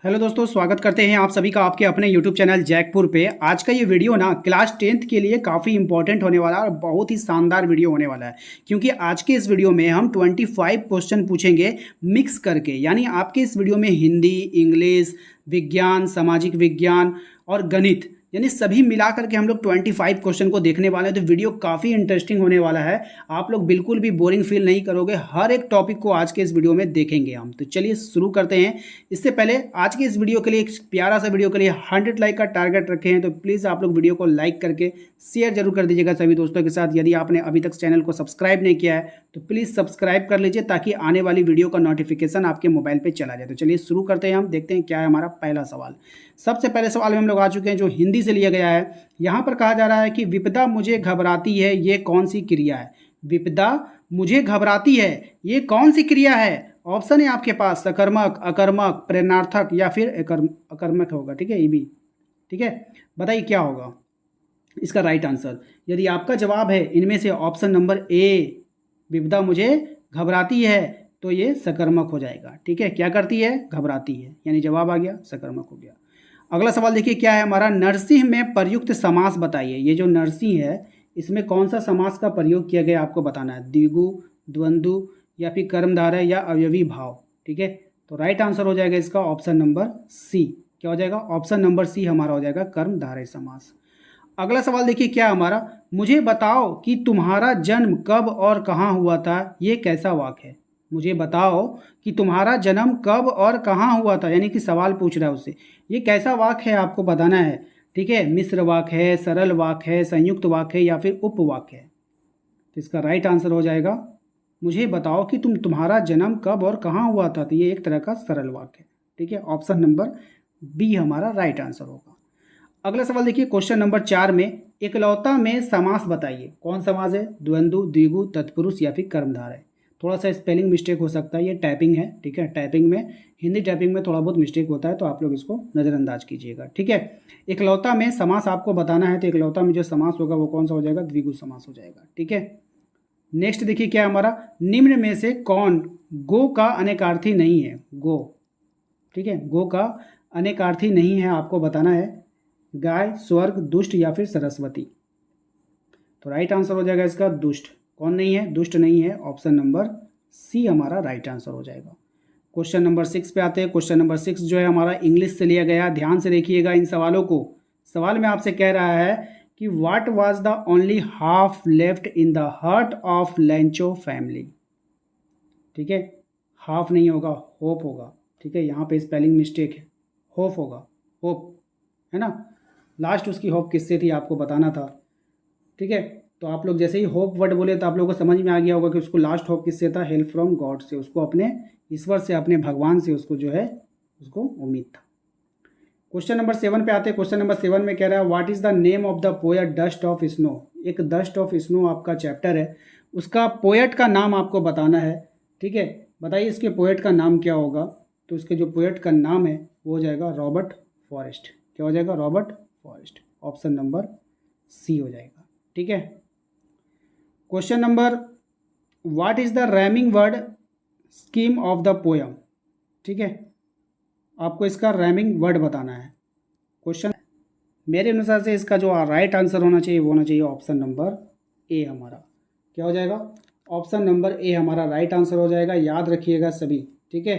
Hello दोस्तों, स्वागत करते हैं आप सभी का आपके अपने यूट्यूब चैनल जैकपुर पे। आज का ये वीडियो ना क्लास 10th के लिए काफ़ी इंपॉर्टेंट होने वाला है और बहुत ही शानदार वीडियो होने वाला है, क्योंकि आज के इस वीडियो में हम 25 क्वेश्चन पूछेंगे मिक्स करके। यानी आपके इस वीडियो में हिंदी, इंग्लिश, विज्ञान, सामाजिक विज्ञान और गणित, यानी सभी मिला करके हम लोग 25 क्वेश्चन को देखने वाले हैं। तो वीडियो काफ़ी इंटरेस्टिंग होने वाला है, आप लोग बिल्कुल भी बोरिंग फील नहीं करोगे। हर एक टॉपिक को आज के इस वीडियो में देखेंगे हम। तो चलिए शुरू करते हैं। इससे पहले आज के इस वीडियो के लिए, एक प्यारा सा वीडियो के लिए 100 लाइक का टारगेट रखे हैं, तो प्लीज़ आप लोग वीडियो को लाइक करके शेयर जरूर कर दीजिएगा सभी दोस्तों के साथ। यदि आपने अभी तक चैनल को सब्सक्राइब नहीं किया है तो प्लीज़ सब्सक्राइब कर लीजिए, ताकि आने वाली वीडियो का नोटिफिकेशन आपके मोबाइल पर चला जाए। तो चलिए शुरू करते हैं हम, देखते हैं क्या है हमारा पहला सवाल। सबसे पहले सवाल में हम लोग आ चुके हैं, जो हिंदी से लिया गया है। यहाँ पर कहा जा रहा है कि विपदा मुझे घबराती है, ये कौन सी क्रिया है। विपदा मुझे घबराती है, ये कौन सी क्रिया है। ऑप्शन है आपके पास सकर्मक, अकर्मक, प्रेरणार्थक या फिर अकर्मक होगा। ठीक है, ये भी ठीक है। बताइए क्या होगा इसका राइट आंसर। यदि आपका जवाब है इनमें से ऑप्शन नंबर ए, विपदा मुझे घबराती है, तो ये सकर्मक हो जाएगा। ठीक है, क्या करती है, घबराती है, यानी जवाब आ गया सकर्मक हो गया। अगला सवाल देखिए क्या है हमारा। नरसिंह में प्रयुक्त समास बताइए। ये जो नरसिंह है, इसमें कौन सा समास का प्रयोग किया गया आपको बताना है। द्विगु, द्वंद्व या फिर कर्मधारय या अवयवी भाव। ठीक है, तो राइट आंसर हो जाएगा इसका ऑप्शन नंबर सी। क्या हो जाएगा, ऑप्शन नंबर सी हमारा हो जाएगा कर्मधारय समास। अगला सवाल देखिए क्या है हमारा। मुझे बताओ कि तुम्हारा जन्म कब और कहाँ हुआ था। ये कैसा वाक्य है। मुझे बताओ कि तुम्हारा जन्म कब और कहाँ हुआ था, यानी कि सवाल पूछ रहा है उससे। ये कैसा वाक्य है आपको बताना है। ठीक है, मिश्र वाक्य है, सरल वाक्य है, संयुक्त वाक्य है या फिर उपवाक्य है। तो इसका राइट आंसर हो जाएगा, मुझे बताओ कि तुम्हारा जन्म कब और कहाँ हुआ था। तो ये एक तरह का सरल वाक्य है। ठीक है, ऑप्शन नंबर बी हमारा राइट आंसर होगा। अगला सवाल देखिए क्वेश्चन नंबर 4 में, एकलौता में समास बताइए। कौन समास है, द्वंद्व, द्विगु, तत्पुरुष या फिर कर्मधारय। थोड़ा सा स्पेलिंग मिस्टेक हो सकता है, ये टाइपिंग है। ठीक है, टाइपिंग में, हिंदी टाइपिंग में थोड़ा बहुत मिस्टेक होता है, तो आप लोग इसको नज़रअंदाज कीजिएगा। ठीक है, एकलौता में समास आपको बताना है, तो एकलौता में जो समास होगा वो कौन सा हो जाएगा, द्विगु समास हो जाएगा। ठीक है, नेक्स्ट देखिए क्या है हमारा। निम्न में से कौन गो का अनेकार्थी नहीं है। गो, ठीक है, गो का अनेकार्थी नहीं है, आपको बताना है। गाय, स्वर्ग, दुष्ट या फिर सरस्वती। तो राइट आंसर हो जाएगा इसका दुष्ट। कौन नहीं है, दुष्ट नहीं है। ऑप्शन नंबर सी हमारा राइट आंसर हो जाएगा। क्वेश्चन नंबर 6 पे आते हैं। क्वेश्चन नंबर 6 जो है हमारा इंग्लिश से लिया गया। ध्यान से देखिएगा इन सवालों को। सवाल में आपसे कह रहा है कि what was the only half left in the hurt of लैंचो family. ठीक है, हाफ नहीं होगा, होप होगा। ठीक है, यहाँ पे स्पेलिंग मिस्टेक है, होप होगा, होप है ना। लास्ट उसकी होप किससे थी आपको बताना था। ठीक है, तो आप लोग जैसे ही होप वर्ड बोले तो आप लोगों को समझ में आ गया होगा कि उसको लास्ट होप किससे था, हेल्प फ्रॉम गॉड से। उसको अपने ईश्वर से, अपने भगवान से उसको जो है, उसको उम्मीद था। क्वेश्चन नंबर 7 पे आते हैं। क्वेश्चन नंबर 7 में कह रहा है what is the name of the poet dust of snow. एक डस्ट ऑफ स्नो आपका चैप्टर है, उसका पोएट का नाम आपको बताना है। ठीक है, बताइए इसके पोएट का नाम क्या होगा। तो इसके जो पोएट का नाम है वो हो जाएगा रॉबर्ट फॉरेस्ट। क्या हो जाएगा, Robert Frost. Option number C हो जाएगा। ठीक है, question number, what is the rhyming word scheme of the poem. ठीक है, आपको इसका रैमिंग वर्ड बताना है। क्वेश्चन मेरे अनुसार से इसका जो राइट आंसर होना चाहिए वो होना चाहिए ऑप्शन नंबर ए हमारा। क्या हो जाएगा, ऑप्शन नंबर ए हमारा राइट आंसर हो जाएगा। याद रखिएगा सभी। ठीक है,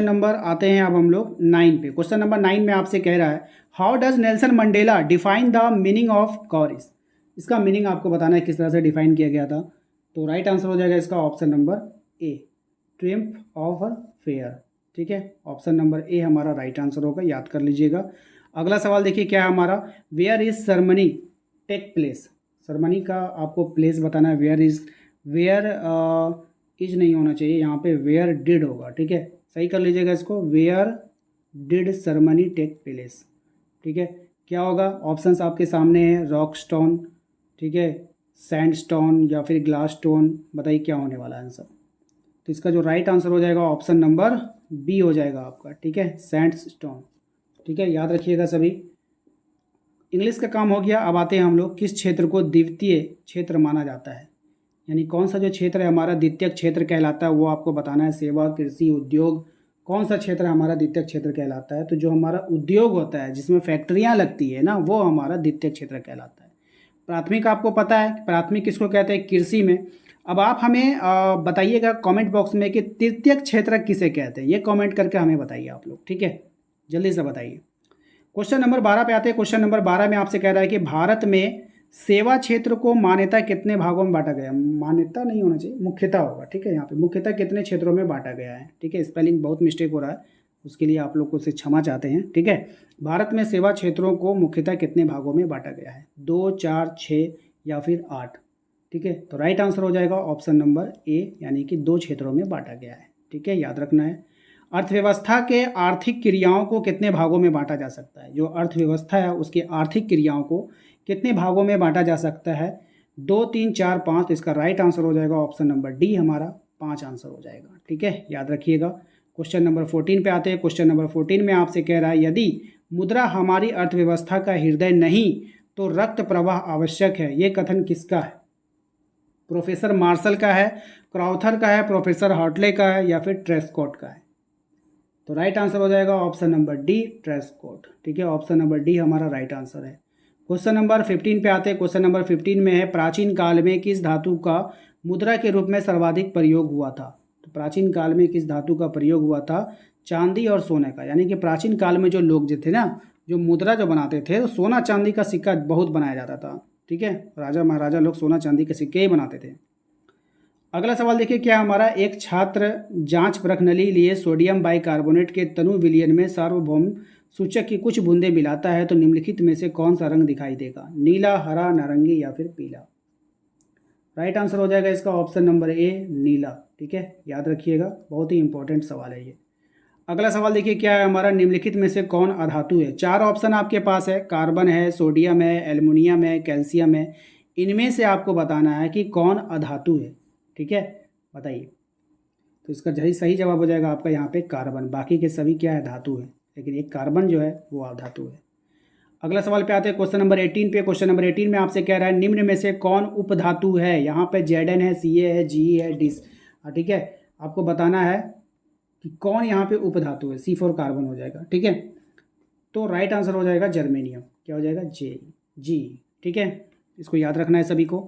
नंबर आते हैं अब हम लोग 9 पे। क्वेश्चन नंबर 9 में आपसे कह रहा है how does Nelson Mandela define the meaning of courage. इसका मीनिंग आपको बताना है किस तरह से डिफाइन किया गया था। तो राइट आंसर हो जाएगा इसका option number A, triumph of fair. ठीक है, ऑप्शन नंबर ए हमारा राइट आंसर होगा, याद कर लीजिएगा। अगला सवाल देखिए क्या है हमारा। Where is ceremony take place. Ceremony का आपको प्लेस बताना है। वेयर इज, वेयर इज नहीं होना चाहिए यहाँ पे, वेयर डिड होगा। ठीक है, सही कर लीजिएगा इसको, where did ceremony take place. ठीक है, क्या होगा, ऑप्शंस आपके सामने है। रॉक स्टोन, ठीक है, सैंड स्टोन या फिर ग्लास स्टोन। बताइए क्या होने वाला आंसर। तो इसका जो राइट आंसर हो जाएगा ऑप्शन नंबर बी हो जाएगा आपका। ठीक है, सैंड स्टोन। ठीक है, याद रखिएगा सभी। इंग्लिश का काम हो गया। अब आते हैं हम लोग किस क्षेत्र को द्वितीय क्षेत्र माना जाता है, यानी कौन सा जो क्षेत्र है हमारा द्वितीय क्षेत्र कहलाता है, वो आपको बताना है। सेवा, कृषि, उद्योग, कौन सा क्षेत्र हमारा द्वितीयक क्षेत्र कहलाता है? तो जो हमारा उद्योग होता है जिसमें फैक्ट्रियाँ लगती है ना, वो हमारा द्वितीयक क्षेत्र कहलाता है। प्राथमिक आपको पता है, प्राथमिक किसको कहते हैं? कृषि में। अब आप हमें बताइएगा कमेंट बॉक्स में कि तृतीयक क्षेत्र किसे कहते हैं, ये कमेंट करके हमें बताइए आप लोग, ठीक है? जल्दी से बताइए। क्वेश्चन नंबर 12 पे आते हैं। क्वेश्चन नंबर 12 में आपसे कह रहा है कि भारत में सेवा क्षेत्र को मान्यता कितने भागों में बांटा गया? मान्यता नहीं होना चाहिए, मुख्यतः होगा, ठीक है? यहाँ पे मुख्यतः कितने क्षेत्रों में बांटा गया है, ठीक है? स्पेलिंग बहुत मिस्टेक हो रहा है, उसके लिए आप लोग को से क्षमा चाहते हैं, ठीक है? भारत में सेवा क्षेत्रों को मुख्यतः कितने भागों में बांटा गया है? 2, 4, 6 या फिर 8, ठीक है? तो राइट आंसर हो जाएगा ऑप्शन नंबर ए, यानी कि 2 क्षेत्रों में बांटा गया है, ठीक है? याद रखना है। अर्थव्यवस्था के आर्थिक क्रियाओं को कितने भागों में बांटा जा सकता है? जो अर्थव्यवस्था है उसकी आर्थिक क्रियाओं को कितने भागों में बांटा जा सकता है? 2, 3, 4, 5। तो इसका राइट आंसर हो जाएगा ऑप्शन नंबर डी, हमारा 5 आंसर हो जाएगा, ठीक है? याद रखिएगा। क्वेश्चन नंबर 14 पे आते हैं। क्वेश्चन नंबर 14 में आपसे कह रहा है यदि मुद्रा हमारी अर्थव्यवस्था का हृदय नहीं तो रक्त प्रवाह आवश्यक है, ये कथन किसका है? प्रोफेसर मार्शल का है, क्रॉथर का है, प्रोफेसर हॉटले का है या फिर ट्रेस्कोट का है? तो राइट आंसर हो जाएगा ऑप्शन नंबर डी, ट्रेस्कोट, ठीक है? ऑप्शन नंबर डी हमारा राइट आंसर है। क्वेश्चन नंबर 15 पे आते हैं। क्वेश्चन नंबर 15 में है प्राचीन काल में किस धातु का मुद्रा के रूप में सर्वाधिक प्रयोग हुआ था? तो प्राचीन काल में किस धातु का प्रयोग हुआ था? चांदी और सोने का। यानी कि प्राचीन काल में जो लोग जो थे ना, जो मुद्रा जो बनाते थे, तो सोना चांदी का सिक्का बहुत बनाया जाता था, ठीक है? राजा महाराजा लोग सोना चांदी के सिक्के ही बनाते थे। अगला सवाल देखिए क्या हमारा, एक छात्र जांच प्रश्नावली लिए सोडियम बाइकार्बोनेट के तनु विलयन में सार्वभौम सूचक की कुछ बूंदें मिलाता है तो निम्नलिखित में से कौन सा रंग दिखाई देगा? नीला, हरा, नारंगी या फिर पीला? राइट आंसर हो जाएगा इसका ऑप्शन नंबर ए, नीला, ठीक है? याद रखिएगा, बहुत ही इंपॉर्टेंट सवाल है ये। अगला सवाल देखिए क्या है हमारा, निम्नलिखित में से कौन अधातु है? 4 ऑप्शन आपके पास है, कार्बन है, सोडियम है, एल्युमिनियम है, कैल्शियम है। इनमें से आपको बताना है कि कौन अधातु है, ठीक है? बताइए। तो इसका सही जवाब हो जाएगा आपका यहाँ पे कार्बन। बाकी के सभी क्या है? धातु है, लेकिन एक कार्बन जो है वो अधातु है। अगला सवाल पे आते हैं क्वेश्चन नंबर 18 पे। क्वेश्चन नंबर 18 में आपसे कह रहा है निम्न में से कौन उपधातु है? यहाँ पे Zn है, Ca है, Ge है, डिस, ठीक है? आपको बताना है कि कौन यहाँ पे उपधातु है। C4 कार्बन हो जाएगा, ठीक है? तो राइट आंसर हो जाएगा जर्मेनियम। क्या हो जाएगा? जी, ठीक है? इसको याद रखना है सभी को।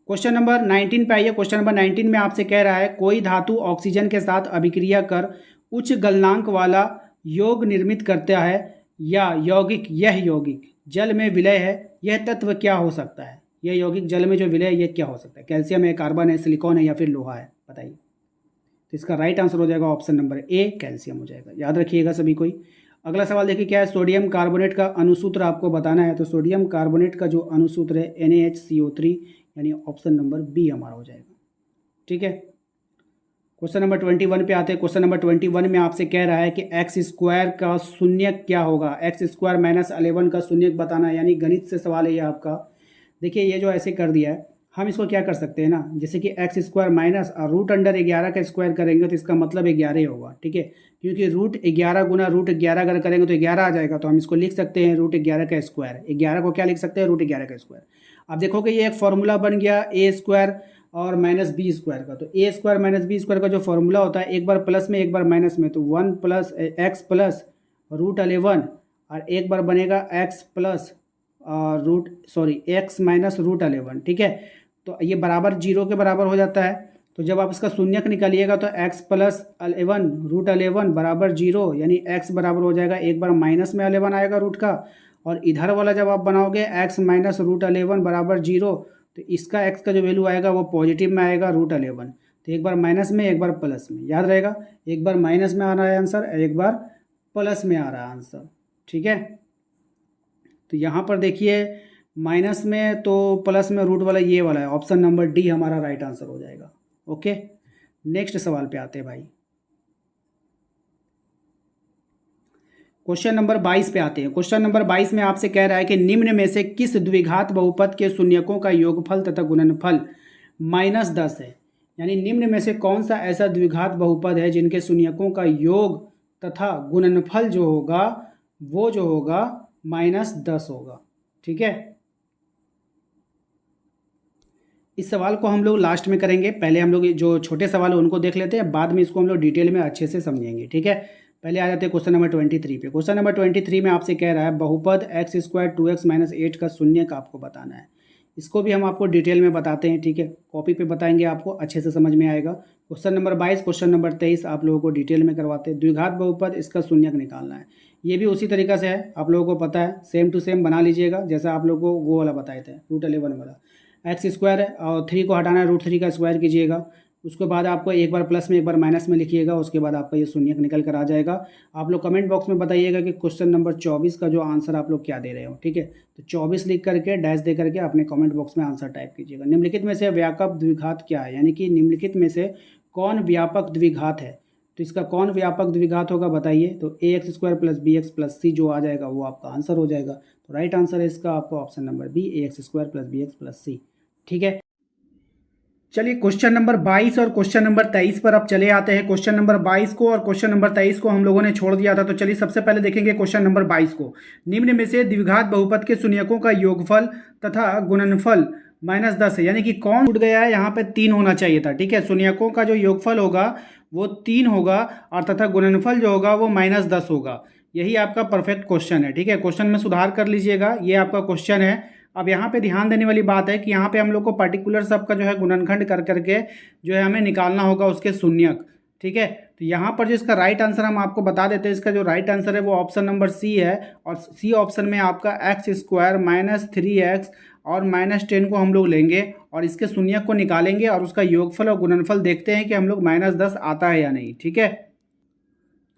क्वेश्चन नंबर 19 पे आइए। क्वेश्चन नंबर 19 में आपसे कह रहा है कोई धातु ऑक्सीजन के साथ अभिक्रिया कर उच्च गलनांक वाला यौग निर्मित करता है या यौगिक, यह यौगिक जल में विलय है, यह तत्व क्या हो सकता है? यह यौगिक जल में जो विलय है, यह क्या हो सकता है? कैल्शियम है, कार्बन है, सिलिकॉन है या फिर लोहा है? बताइए। तो इसका राइट आंसर हो जाएगा ऑप्शन नंबर ए, कैल्शियम हो जाएगा। याद रखिएगा सभी कोई। अगला सवाल देखिए क्या है, सोडियम कार्बोनेट का अणुसूत्र आपको बताना है। तो सोडियम कार्बोनेट का जो अणुसूत्र है NaHCO3, यानी ऑप्शन नंबर बी हमारा हो जाएगा, ठीक है? क्वेश्चन नंबर 21 पे आते हैं। क्वेश्चन नंबर 21 में आपसे कह रहा है कि एक्स स्क्वायर का शून्यक क्या होगा? एक्स स्क्वायर माइनस 11 का शून्यक बताना है, यानी गणित से सवाल है ये आपका। देखिए ये जो ऐसे कर दिया है, हम इसको क्या कर सकते हैं ना, जैसे कि x square minus root under 11 का स्क्वायर करेंगे तो इसका मतलब 11 होगा, ठीक है? क्योंकि रूट 11 गुना रूट 11 अगर करेंगे तो 11 आ जाएगा, तो हम इसको लिख सकते हैं रूट 11 का स्क्वायर। 11 को क्या लिख सकते हैं? रूट 11 का स्क्वायर। अब देखोगे ये एक फॉर्मूला बन गया ए स्क्वायर और माइनस बी स्क्वायर का। तो ए स्क्वायर माइनस बी स्क्वायर का जो फॉर्मूला होता है, एक बार प्लस में एक बार माइनस में, तो 1 प्लस एक्स प्लस रूट 11 और एक बार बनेगा x plus x minus root 11, ठीक है? तो ये बराबर 0 के बराबर हो जाता है। तो जब आप इसका शून्यक निकालिएगा तो एक्स प्लस 11 रूट 11 बराबर 0, यानी एक्स बराबर हो जाएगा, एक बार माइनस में 11 आएगा रूट का, और इधर वाला जब आप बनाओगे एक्स माइनस रूट 11 बराबर 0, तो इसका एक्स का जो वैल्यू आएगा वो पॉजिटिव में आएगा रूट 11। तो एक बार माइनस में एक बार प्लस में, याद रहेगा, एक बार माइनस में आ रहा है आंसर, एक बार प्लस में आ रहा है आंसर, ठीक है? तो यहाँ पर देखिए माइनस में तो प्लस में रूट वाला ये वाला है, ऑप्शन नंबर डी हमारा राइट आंसर हो जाएगा। ओके, नेक्स्ट सवाल पे आते हैं भाई। क्वेश्चन नंबर 22 पे आते हैं। क्वेश्चन नंबर 22 में आपसे कह रहा है कि निम्न में से किस द्विघात बहुपद के शून्यकों का योगफल तथा गुणनफल -10 है? यानी निम्न में से कौन सा ऐसा द्विघात बहुपद है जिनके शून्यकों का योग तथा गुणनफल जो होगा वो जो होगा -10 होगा, ठीक है? इस सवाल को हम लोग लास्ट में करेंगे, पहले हम लोग जो छोटे सवाल है उनको देख लेते हैं, बाद में इसको हम लोग डिटेल में अच्छे से समझेंगे, ठीक है? पहले आ जाते हैं क्वेश्चन नंबर 23 पे। क्वेश्चन नंबर 23 में आपसे कह रहा है बहुपद एक्स स्क्वायर 2x माइनस 8 का शून्यक आपको बताना है। इसको भी हम आपको डिटेल में बताते हैं, ठीक है, कॉपी पे बताएंगे, आपको अच्छे से समझ में आएगा। क्वेश्चन नंबर 22, क्वेश्चन नंबर 23 आप लोगों को डिटेल में करवाते हैं। द्विघात बहुपद, इसका शून्यक निकालना है। ये भी उसी तरीका से है, आप लोगों को पता है, सेम टू सेम बना लीजिएगा जैसा आप लोगों को वो वाला बताए थे, √11 वाला। एक्स स्क्वायर है और 3 को हटाना है, √3 का स्क्वायर कीजिएगा। उसके बाद आपको एक बार प्लस में एक बार माइनस में लिखिएगा, उसके बाद आपका ये शून्यक निकल कर आ जाएगा। आप लोग कमेंट बॉक्स में बताइएगा कि क्वेश्चन नंबर 24 का जो आंसर आप लोग क्या दे रहे हो, ठीक है। तो 24 लिख करके डैश दे करके अपने कमेंट बॉक्स में आंसर टाइप कीजिएगा। निम्नलिखित में से व्यापक द्विघात क्या है, यानी कि निम्नलिखित में से कौन व्यापक द्विघात है। तो इसका कौन व्यापक द्विघात होगा बताइए। तो ax square plus bx plus c जो आ जाएगा वो आपका आंसर हो जाएगा। तो राइट आंसर है इसका आपका option number B, ax square plus bx plus c, ठीक है। चलिए क्वेश्चन नंबर 22 और क्वेश्चन नंबर 23 पर अब चले आते हैं। क्वेश्चन नंबर 22 को और क्वेश्चन नंबर 23 को हम लोगों ने छोड़ दिया था। तो चलिए सबसे पहले देखेंगे क्वेश्चन नंबर 22 को। निम्न में से द्विघात बहुपद के शून्यकों का योगफल तथा गुणनफल -10 है, यानी कि कौन छूट गया है, यहाँ पे 3 होना चाहिए था, ठीक है। शून्यकों का जो योगफल होगा वो 3 होगा और तथा गुणनफल जो होगा वो -10 होगा। यही आपका परफेक्ट क्वेश्चन है, ठीक है। क्वेश्चन में सुधार कर लीजिएगा, ये आपका क्वेश्चन है। अब यहाँ पे ध्यान देने वाली बात है कि यहाँ पे हम लोग को पर्टिकुलर सब का जो है गुणनखंड कर करके जो है हमें निकालना होगा उसके शून्यक, ठीक है। तो यहाँ पर जो इसका राइट आंसर हम आपको बता देते हैं, इसका जो राइट आंसर है वो ऑप्शन नंबर सी है। और सी ऑप्शन में आपका एक्स स्क्वायर -3x और -10 को हम लोग लेंगे और इसके शून्यक को निकालेंगे और उसका योगफल और गुणनफल देखते हैं कि हम लोग -10 आता है या नहीं, ठीक है।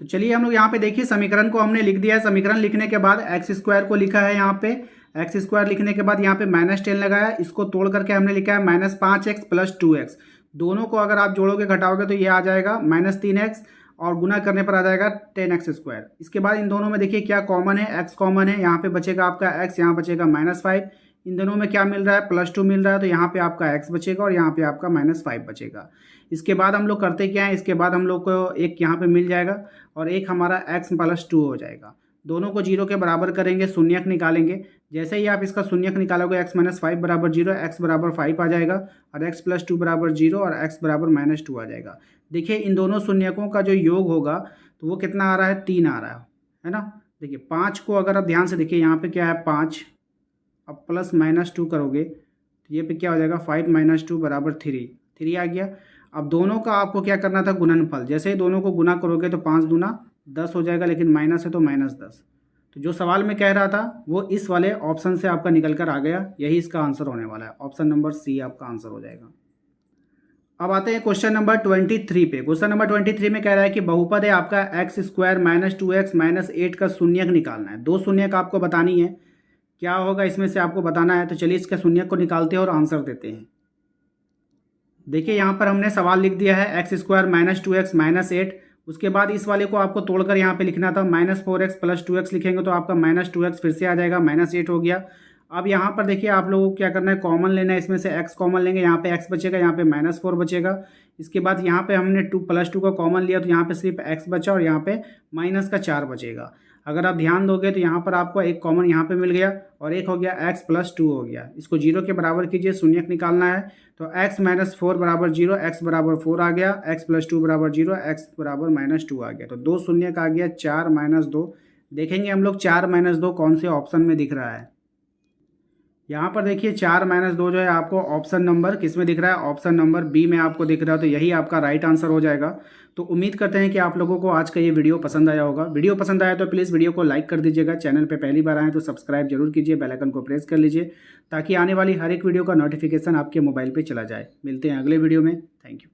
तो चलिए हम लोग यहाँ पे देखिए समीकरण को हमने लिख दिया है। समीकरण लिखने के बाद एक्स स्क्वायर को लिखा है, यहाँ पे एक्स स्क्वायर लिखने के बाद यहाँ पे -10 लगाया, इसको तोड़ करके हमने लिखा है -5x प्लस 2x। दोनों को अगर आप जोड़ोगे घटाओगे तो ये आ जाएगा -3x और गुना करने पर आ जाएगा 10x स्क्वायर। इसके बाद इन दोनों में देखिए क्या कॉमन है, x कॉमन है, यहाँ पे बचेगा आपका x, यहाँ बचेगा -5। इन दोनों में क्या मिल रहा है, +2 मिल रहा है, तो यहाँ पे आपका x बचेगा और यहाँ पे आपका -5 बचेगा। इसके बाद हम लोग करते क्या है, इसके बाद हम लोग को एक यहाँ पे मिल जाएगा और एक हमारा x + 2 हो जाएगा। दोनों को 0 के बराबर करेंगे, शून्यक निकालेंगे। जैसे ही आप इसका शून्यक निकालोगे x - 5 = 0, x = 5 आ जाएगा और x + 2 = 0 और x = -2 आ जाएगा। देखिए इन दोनों शून्यकों का जो योग होगा तो वो कितना आ रहा है, 3 आ रहा है ना। देखिए 5 को अगर आप ध्यान से देखिए, यहाँ पे क्या है 5, अब प्लस -2 करोगे तो ये पे क्या हो जाएगा, 5 - 2 = 3 आ गया। अब दोनों का आपको क्या करना था, गुणनफल। जैसे ही दोनों को गुना करोगे तो 5 दूना 10 हो जाएगा, लेकिन माइनस है तो -10। तो जो सवाल में कह रहा था वो इस वाले ऑप्शन से आपका निकल कर आ गया, यही इसका आंसर होने वाला है। ऑप्शन नंबर सी आपका आंसर हो जाएगा। अब आते हैं क्वेश्चन नंबर 23 पे। क्वेश्चन नंबर 23 में कह रहा है कि बहुपद है आपका एक्स स्क्वायर -2x -8 का शून्यक निकालना है। 2 शून्यक आपको बतानी है, क्या होगा इसमें से आपको बताना है। तो चलिए इसका शून्यक को निकालते हैं और आंसर देते हैं। देखिए यहाँ पर हमने सवाल लिख दिया है एक्स स्क्वायर -2x -8। उसके बाद इस वाले को आपको तोड़कर यहाँ पे लिखना था, -4x प्लस 2x लिखेंगे तो आपका -2x फिर से आ जाएगा, -8 हो गया। अब यहाँ पर देखिए आप लोगों को क्या करना है, कॉमन लेना है, इसमें से x कॉमन लेंगे, यहाँ पे x बचेगा, यहाँ पे -4 बचेगा। इसके बाद यहाँ पे हमने 2 + 2 का कॉमन लिया तो यहाँ पे सिर्फ x बचा और यहाँ पे -4 बचेगा। अगर आप ध्यान दोगे तो यहाँ पर आपको एक कॉमन यहाँ पे मिल गया और एक हो गया x + 2 हो गया। इसको 0 के बराबर कीजिए, शून्यक निकालना है। तो x - 4 = 0, x = 4 आ गया, x + 2 = 0, x = -2 आ गया। तो 2 शून्यक आ गया, 4 - 2। देखेंगे हम लोग 4 - 2 कौन से ऑप्शन में दिख रहा है। यहाँ पर देखिए 4 - 2 जो है आपको ऑप्शन नंबर किस में दिख रहा है, ऑप्शन नंबर बी में आपको दिख रहा है। तो यही आपका राइट आंसर हो जाएगा। तो उम्मीद करते हैं कि आप लोगों को आज का ये वीडियो पसंद आया होगा। वीडियो पसंद आया तो प्लीज़ वीडियो को लाइक कर दीजिएगा। चैनल पे पहली बार आए तो सब्सक्राइब जरूर कीजिए, बेल आइकन को प्रेस कर लीजिए ताकि आने वाली हर एक वीडियो का नोटिफिकेशन आपके मोबाइल पर चला जाए। मिलते हैं अगले वीडियो में। Thank you.